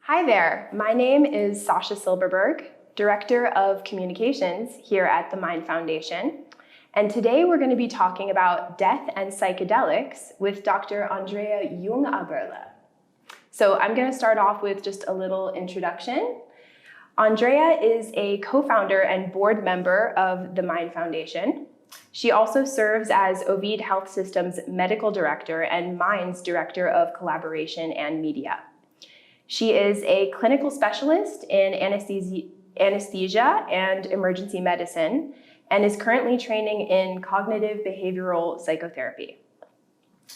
Hi there, my name is Sasha Silberberg, Director of Communications here at the Mind Foundation. And today we're going to be talking about death and psychedelics with Dr. Andrea Jungaberle. So I'm going to start off with just a little introduction. Andrea is a co-founder and board member of the Mind Foundation. She also serves as Ovid Health System's medical director and Mind's director of collaboration and media. She is a clinical specialist in anesthesia and emergency medicine and is currently training in cognitive behavioral psychotherapy.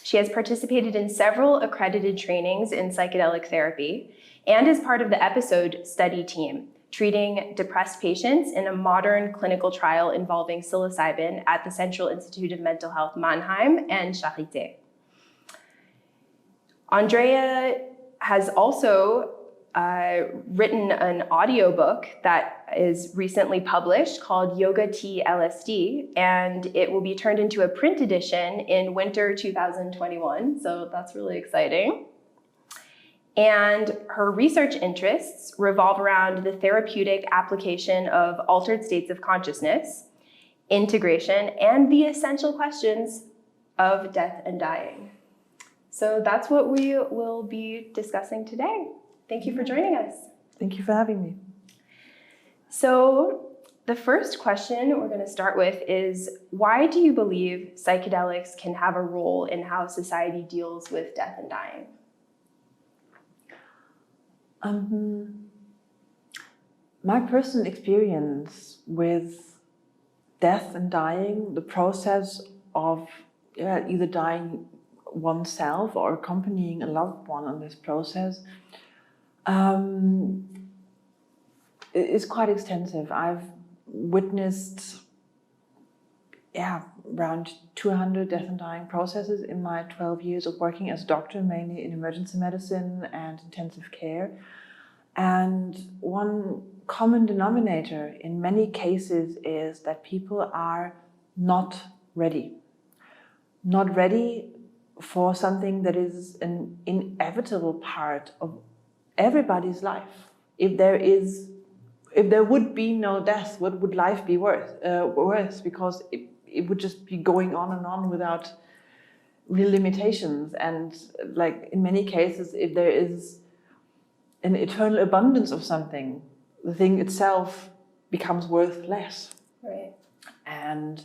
She has participated in several accredited trainings in psychedelic therapy and is part of the episode study team, treating depressed patients in a modern clinical trial involving psilocybin at the Central Institute of Mental Health Mannheim and Charité. Andrea has also written an audiobook that is recently published called Yoga Tea LSD, and it will be turned into a print edition in winter 2021, so that's really exciting. And her research interests revolve around the therapeutic application of altered states of consciousness, integration, and the essential questions of death and dying. So that's what we will be discussing today. Thank you for joining us. Thank you for having me. So the first question we're going to start with is, why do you believe psychedelics can have a role in how society deals with death and dying? My personal experience with death and dying, the process of either dying oneself or accompanying a loved one on this process, is quite extensive. I've witnessed around 200 death and dying processes in my 12 years of working as a doctor, mainly in emergency medicine and intensive care. And one common denominator in many cases is that people are not ready. Not ready for something that is an inevitable part of everybody's life. If there would be no death, what would life be worth? Because it would just be going on and on without real limitations. And like in many cases, if there is an eternal abundance of something, the thing itself becomes worth less. Right. And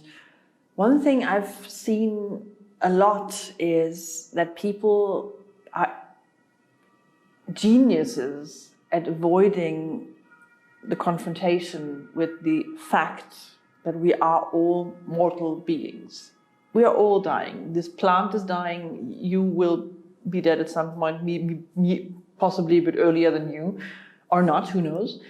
one thing I've seen a lot is that people are geniuses at avoiding the confrontation with the fact that we are all mortal beings. We are all dying. This plant is dying. You will be dead at some point, me possibly a bit earlier than you, or not, who knows.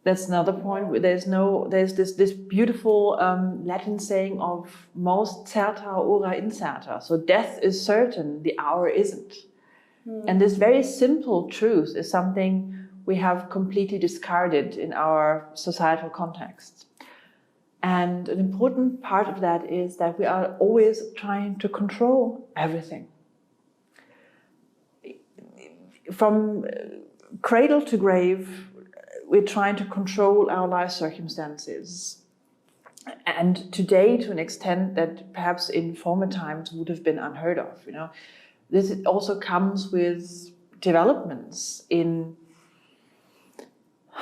That's another point. There's this beautiful Latin saying of mos certa ora incerta. So death is certain, the hour isn't. And this very simple truth is something we have completely discarded in our societal context. And an important part of that is that we are always trying to control everything. From cradle to grave, we're trying to control our life circumstances. And today, to an extent that perhaps in former times would have been unheard of. This also comes with developments in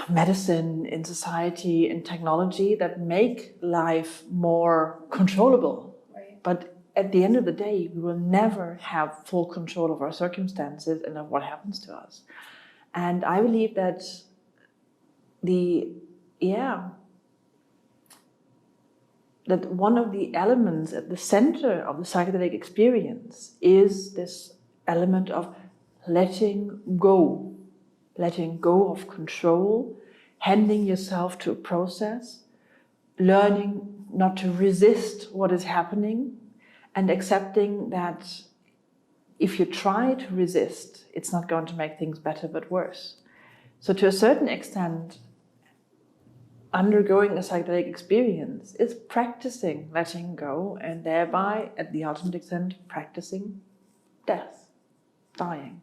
medicine, in society, in technology that make life more controllable. Right. But at the end of the day, we will never have full control of our circumstances and of what happens to us. And I believe that that one of the elements at the center of the psychedelic experience is this element of letting go of control, handing yourself to a process, learning not to resist what is happening, and accepting that if you try to resist, it's not going to make things better but worse. So to a certain extent, undergoing a psychedelic experience is practicing letting go, and thereby, at the ultimate extent, practicing death, dying.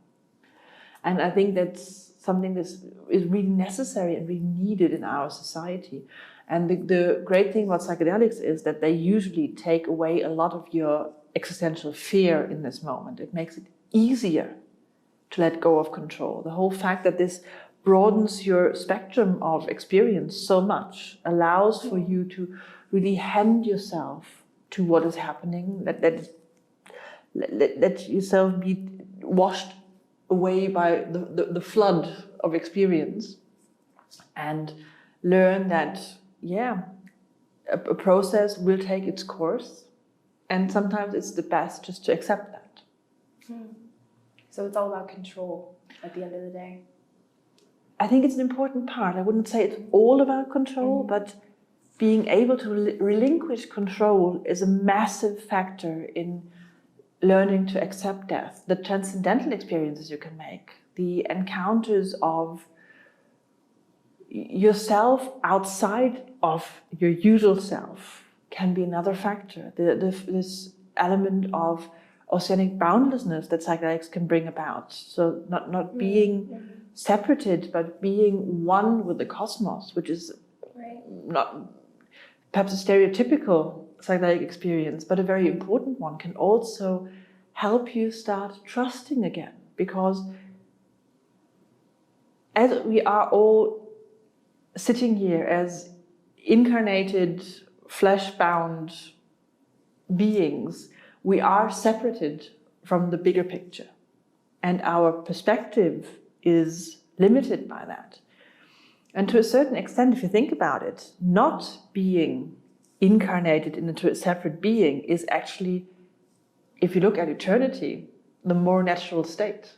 And I think that's something that is really necessary and really needed in our society. And the great thing about psychedelics is that they usually take away a lot of your existential fear in this moment. It makes it easier to let go of control. The whole fact that this broadens your spectrum of experience so much allows for you to really hand yourself to what is happening, let yourself be washed away by the flood of experience, and learn that, a process will take its course, and sometimes it's the best just to accept that. So it's all about control at the end of the day. I think it's an important part. I wouldn't say it's all about control, but being able to relinquish control is a massive factor in learning to accept death. The transcendental experiences you can make, the encounters of yourself outside of your usual self can be another factor. This element of oceanic boundlessness that psychedelics can bring about. So not being separated, but being one with the cosmos, which is not perhaps a stereotypical psychedelic experience, but a very important one, can also help you start trusting again. Because as we are all sitting here as incarnated, flesh-bound beings, we are separated from the bigger picture. And our perspective is limited by that. And to a certain extent, if you think about it, not being incarnated into a separate being is actually, if you look at eternity, the more natural state.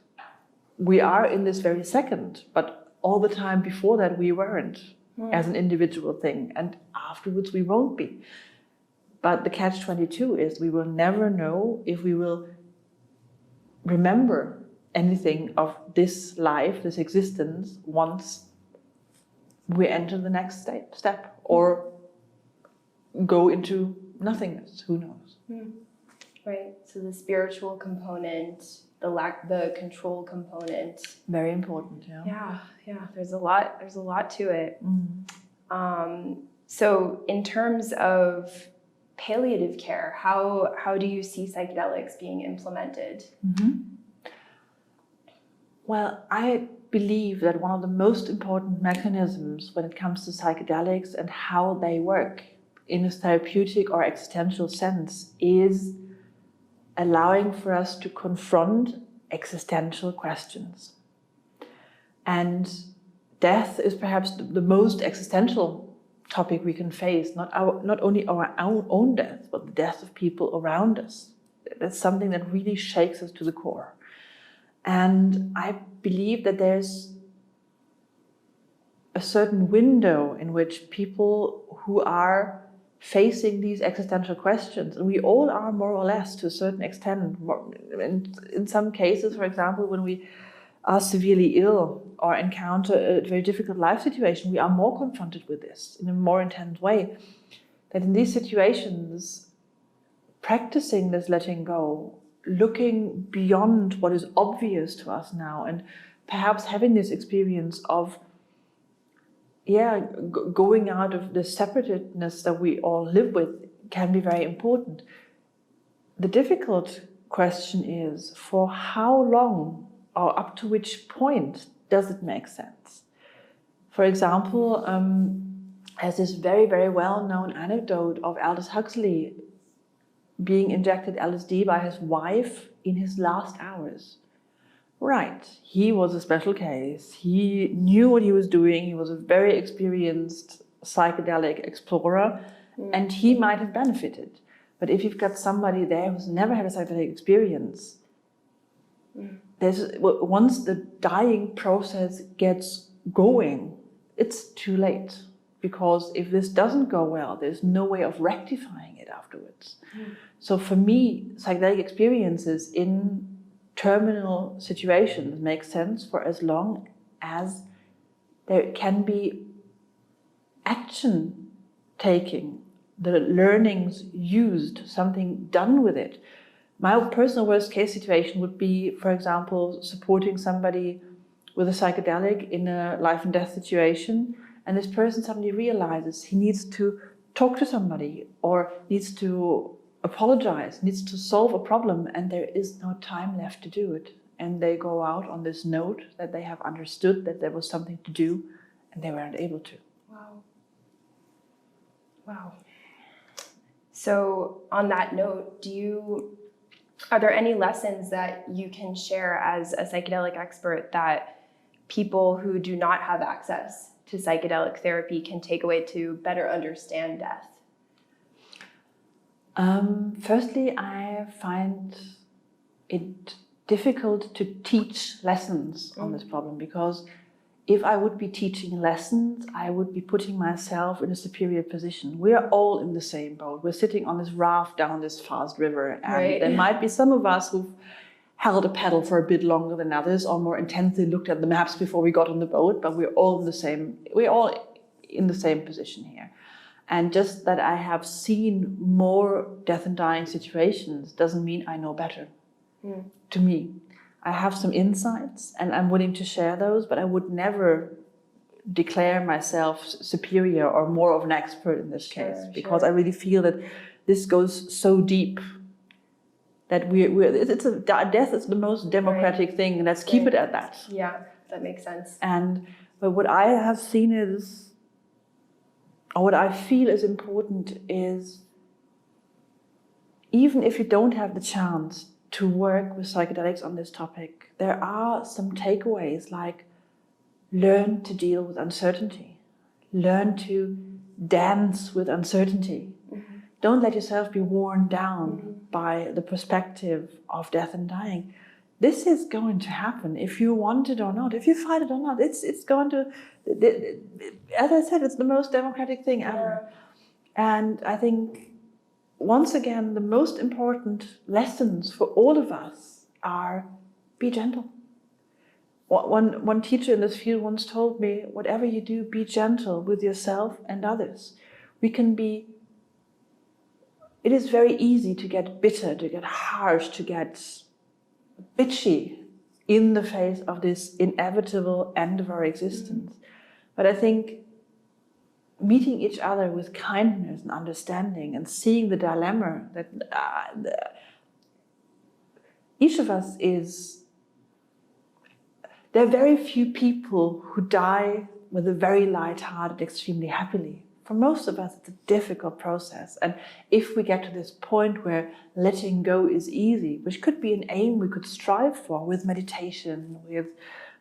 We are in this very second, but all the time before that we weren't as an individual thing, and afterwards we won't be. But the catch-22 is we will never know if we will remember anything of this life, this existence, once we enter the next step or go into nothingness. Who knows? Right. So the spiritual component, the control component. Very important. Yeah. There's a lot to it. So in terms of palliative care, how do you see psychedelics being implemented? Well, I believe that one of the most important mechanisms when it comes to psychedelics and how they work in a therapeutic or existential sense is allowing for us to confront existential questions. And death is perhaps the most existential topic we can face, not only our own death, but the death of people around us. That's something that really shakes us to the core. And I believe that there's a certain window in which people who are facing these existential questions, and we all are more or less to a certain extent, in some cases, for example, when we are severely ill or encounter a very difficult life situation, we are more confronted with this in a more intense way. That in these situations, practicing this letting go, looking beyond what is obvious to us now, and perhaps having this experience of going out of the separatedness that we all live with can be very important. The difficult question is, for how long or up to which point does it make sense? For example, as this very, very well-known anecdote of Aldous Huxley being injected LSD by his wife in his last hours. Right, he was a special case. He knew what he was doing. He was a very experienced psychedelic explorer, and he might have benefited. But if you've got somebody there who's never had a psychedelic experience, once the dying process gets going, it's too late. Because if this doesn't go well, there's no way of rectifying it afterwards. So for me, psychedelic experiences in terminal situations make sense for as long as there can be action taking, the learnings used, something done with it. My personal worst case situation would be, for example, supporting somebody with a psychedelic in a life and death situation, and this person suddenly realizes he needs to talk to somebody or needs to apologize, needs to solve a problem, and there is no time left to do it. And they go out on this note that they have understood that there was something to do, and they weren't able to. Wow. Wow. So on that note, are there any lessons that you can share as a psychedelic expert that people who do not have access to psychedelic therapy can take away to better understand death? Firstly, I find it difficult to teach lessons on this problem, because if I would be teaching lessons, I would be putting myself in a superior position. We are all in the same boat. We're sitting on this raft down this fast river, and there might be some of us who've held a paddle for a bit longer than others, or more intensely looked at the maps before we got on the boat, but we're all in the same position here. And just that I have seen more death and dying situations doesn't mean I know better. To me, I have some insights and I'm willing to share those, but I would never declare myself superior or more of an expert in this case, because I really feel that this goes so deep that death is the most democratic thing, and let's keep it at that. Yeah, that makes sense. But what I have seen is, or what I feel is important, is even if you don't have the chance to work with psychedelics on this topic, there are some takeaways, like learn to deal with uncertainty, learn to dance with uncertainty. Don't let yourself be worn down by the perspective of death and dying. This is going to happen if you want it or not, if you fight it or not. It's going to, as I said, it's the most democratic thing ever. And I think, once again, the most important lessons for all of us are be gentle. One teacher in this field once told me, whatever you do, be gentle with yourself and others. It is very easy to get bitter, to get harsh, to get bitchy in the face of this inevitable end of our existence. But I think meeting each other with kindness and understanding and seeing the dilemma that each of us is, there are very few people who die with a very light heart and extremely happily. For most of us, it's a difficult process. And if we get to this point where letting go is easy, which could be an aim we could strive for with meditation, with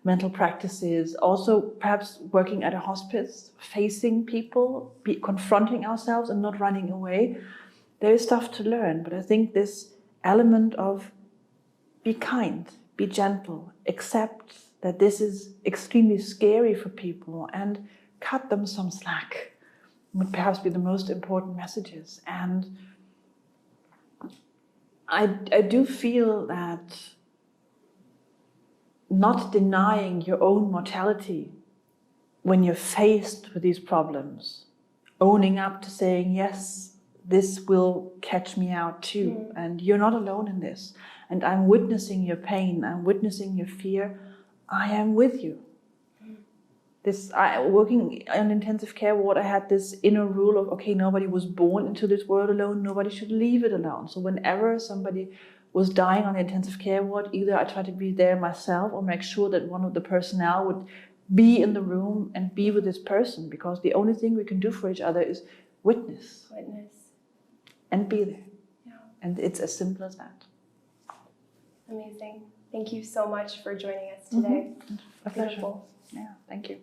mental practices, also perhaps working at a hospice, facing people, confronting ourselves and not running away. There is stuff to learn, but I think this element of be kind, be gentle, accept that this is extremely scary for people, and cut them some slack would perhaps be the most important messages. And I do feel that not denying your own mortality when you're faced with these problems, owning up to saying, yes, this will catch me out too, and you're not alone in this, and I'm witnessing your pain, I'm witnessing your fear, I am with you. Working on intensive care ward, I had this inner rule of, okay, nobody was born into this world alone, nobody should leave it alone. So whenever somebody was dying on the intensive care ward, either I tried to be there myself or make sure that one of the personnel would be in the room and be with this person, because the only thing we can do for each other is witness. And be there. Yeah. And it's as simple as that. Amazing. Thank you so much for joining us today. A pleasure. Yeah, thank you.